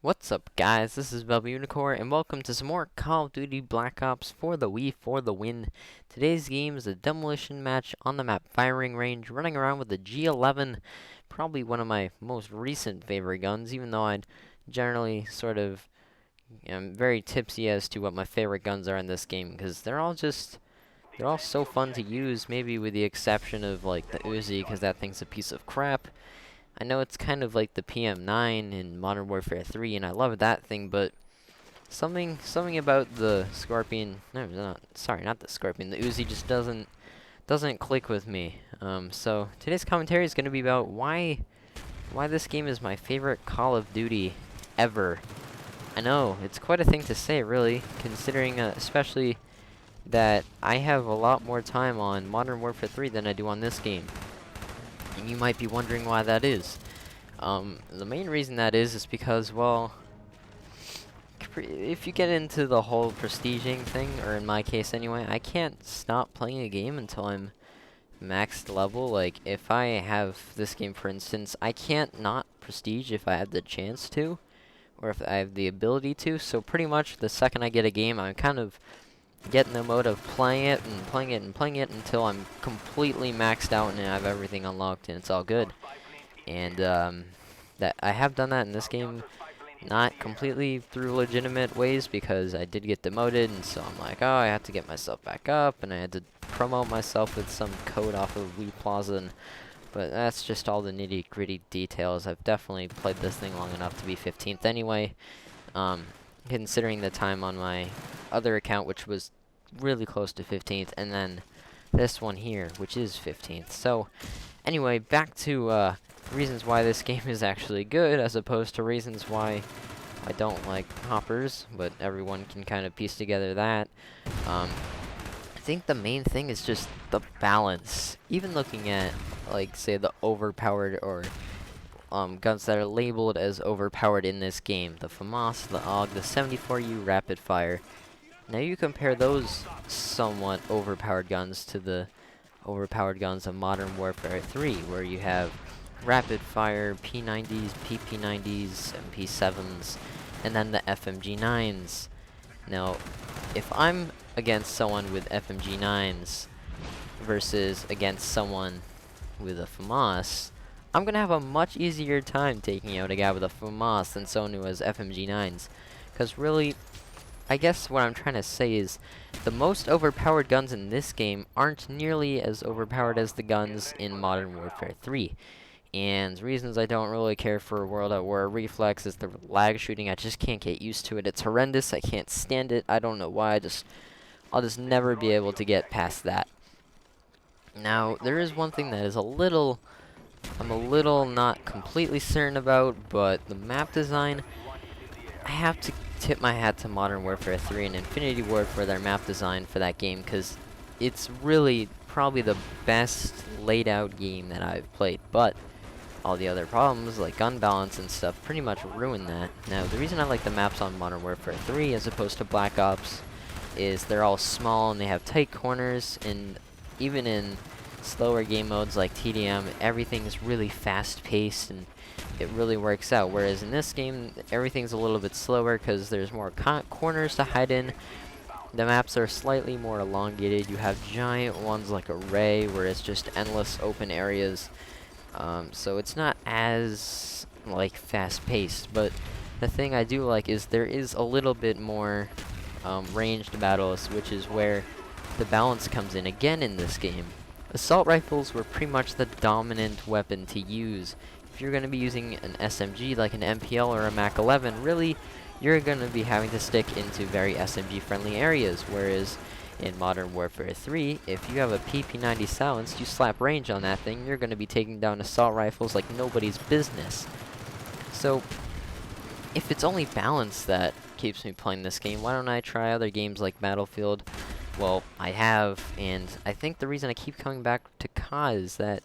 What's up, guys? This is Velvet Unicorn, and welcome to some more Call of Duty Black Ops for the Wii for the win. Today's game is a demolition match on the map firing range, running around with the G11, probably one of my most recent favorite guns, even though I'd generally sort of am very tipsy as to what my favorite guns are in this game, because they're all so fun to use, maybe with the exception of like the Uzi, because that thing's a piece of crap. I know it's kind of like the PM9 in Modern Warfare 3, and I love that thing, but something about the Scorpion, not the Scorpion, the Uzi just doesn't click with me. So today's commentary is going to be about why this game is my favorite Call of Duty ever. I know, it's quite a thing to say, really, considering especially that I have a lot more time on Modern Warfare 3 than I do on this game. And you might be wondering why that is. The main reason that is because, well, if you get into the whole prestiging thing, or in my case anyway, I can't stop playing a game until I'm maxed level. Like, if I have this game, for instance, I can't not prestige if I have the chance to, or if I have the ability to. So pretty much the second I get a game, I'm kind of get in the mode of playing it and playing it and playing it until I'm completely maxed out and I have everything unlocked and it's all good. And that I have done that in this game, not completely through legitimate ways, because I did get demoted, and so I'm like, oh, I have to get myself back up, and I had to promote myself with some code off of Wii Plaza. But that's just all the nitty-gritty details. I've definitely played this thing long enough to be 15th anyway. Considering the time on my other account, which was really close to 15th, and then this one here, which is 15th. So, anyway, back to reasons why this game is actually good, as opposed to reasons why I don't like hoppers, but everyone can kind of piece together that. I think the main thing is just the balance. Even looking at, like, say, the overpowered or guns that are labeled as overpowered in this game. The FAMAS, the AUG, the 74U rapid fire. Now you compare those somewhat overpowered guns to the overpowered guns of Modern Warfare 3, where you have rapid fire, P90s, PP90s, MP7s, and then the FMG9s. Now, if I'm against someone with FMG9s versus against someone with a FAMAS, I'm going to have a much easier time taking out a guy with a FAMAS than someone who has FMG9s. Because really, I guess what I'm trying to say is, the most overpowered guns in this game aren't nearly as overpowered as the guns in Modern Warfare 3. And reasons I don't really care for World at War Reflex is the lag shooting. I just can't get used to it. It's horrendous. I can't stand it. I don't know why. I'll just never be able to get past that. Now, there is one thing that is I'm a little not completely certain about, but the map design, I have to tip my hat to Modern Warfare 3 and Infinity Ward for their map design for that game, because it's really probably the best laid out game that I've played. But all the other problems, like gun balance and stuff, pretty much ruin that. Now, the reason I like the maps on Modern Warfare 3 as opposed to Black Ops is they're all small and they have tight corners, and even in slower game modes like TDM, everything's really fast-paced and it really works out. Whereas in this game, everything's a little bit slower because there's more corners to hide in. The maps are slightly more elongated. You have giant ones like Array, where it's just endless open areas. So it's not as like fast-paced. But the thing I do like is there is a little bit more ranged battles, which is where the balance comes in again in this game. Assault rifles were pretty much the dominant weapon to use. If you're going to be using an SMG like an MPL or a Mac 11, really, you're going to be having to stick into very SMG-friendly areas, whereas in Modern Warfare 3, if you have a PP90 silenced, you slap range on that thing, you're going to be taking down assault rifles like nobody's business. So, if it's only balance that keeps me playing this game, why don't I try other games like Battlefield? Well, I have, and I think the reason I keep coming back to CoD is that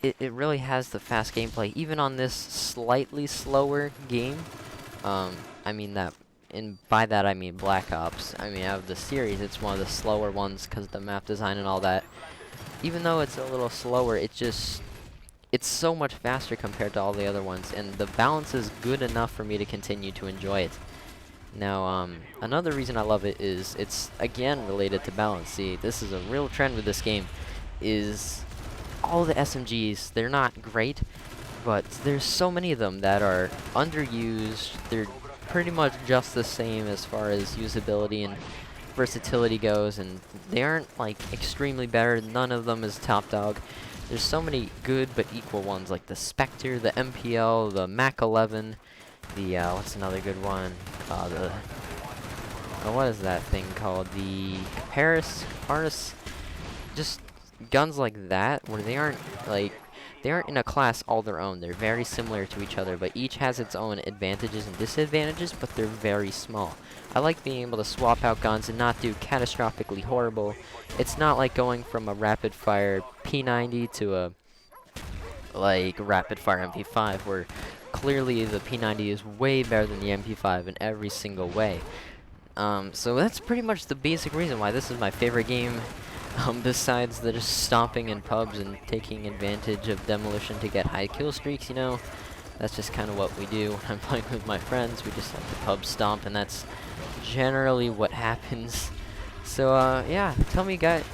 it really has the fast gameplay, even on this slightly slower game. I mean that, and by that I mean Black Ops. I mean, out of the series, it's one of the slower ones because of the map design and all that. Even though it's a little slower, it's it's so much faster compared to all the other ones, and the balance is good enough for me to continue to enjoy it. Now, another reason I love it is it's, again, related to balance. See, this is a real trend with this game, is all the SMGs, they're not great, but there's so many of them that are underused. They're pretty much just the same as far as usability and versatility goes, and they aren't, like, extremely better. None of them is top dog. There's so many good but equal ones, like the Spectre, the MPL, the Mac 11, the, what's another good one? What is that thing called? The Paris, just guns like that, where they aren't, like, they aren't in a class all their own. They're very similar to each other, but each has its own advantages and disadvantages, but they're very small. I like being able to swap out guns and not do catastrophically horrible. It's not like going from a rapid-fire P90 to a, like, rapid-fire MP5, where clearly the P90 is way better than the MP5 in every single way. So that's pretty much the basic reason why this is my favorite game. Besides the just stomping in pubs and taking advantage of demolition to get high kill streaks, you know, that's just kind of what we do when I'm playing with my friends. We just like to pub stomp, and that's generally what happens. So, yeah, tell me, guys,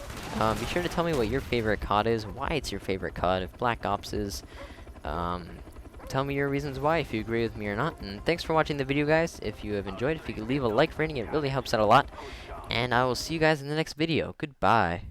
be sure to tell me what your favorite COD is, why it's your favorite COD, if Black Ops is. Tell me your reasons why, if you agree with me or not. And thanks for watching the video, guys. If you have enjoyed, if you could leave a like rating, it really helps out a lot. And I will see you guys in the next video. Goodbye.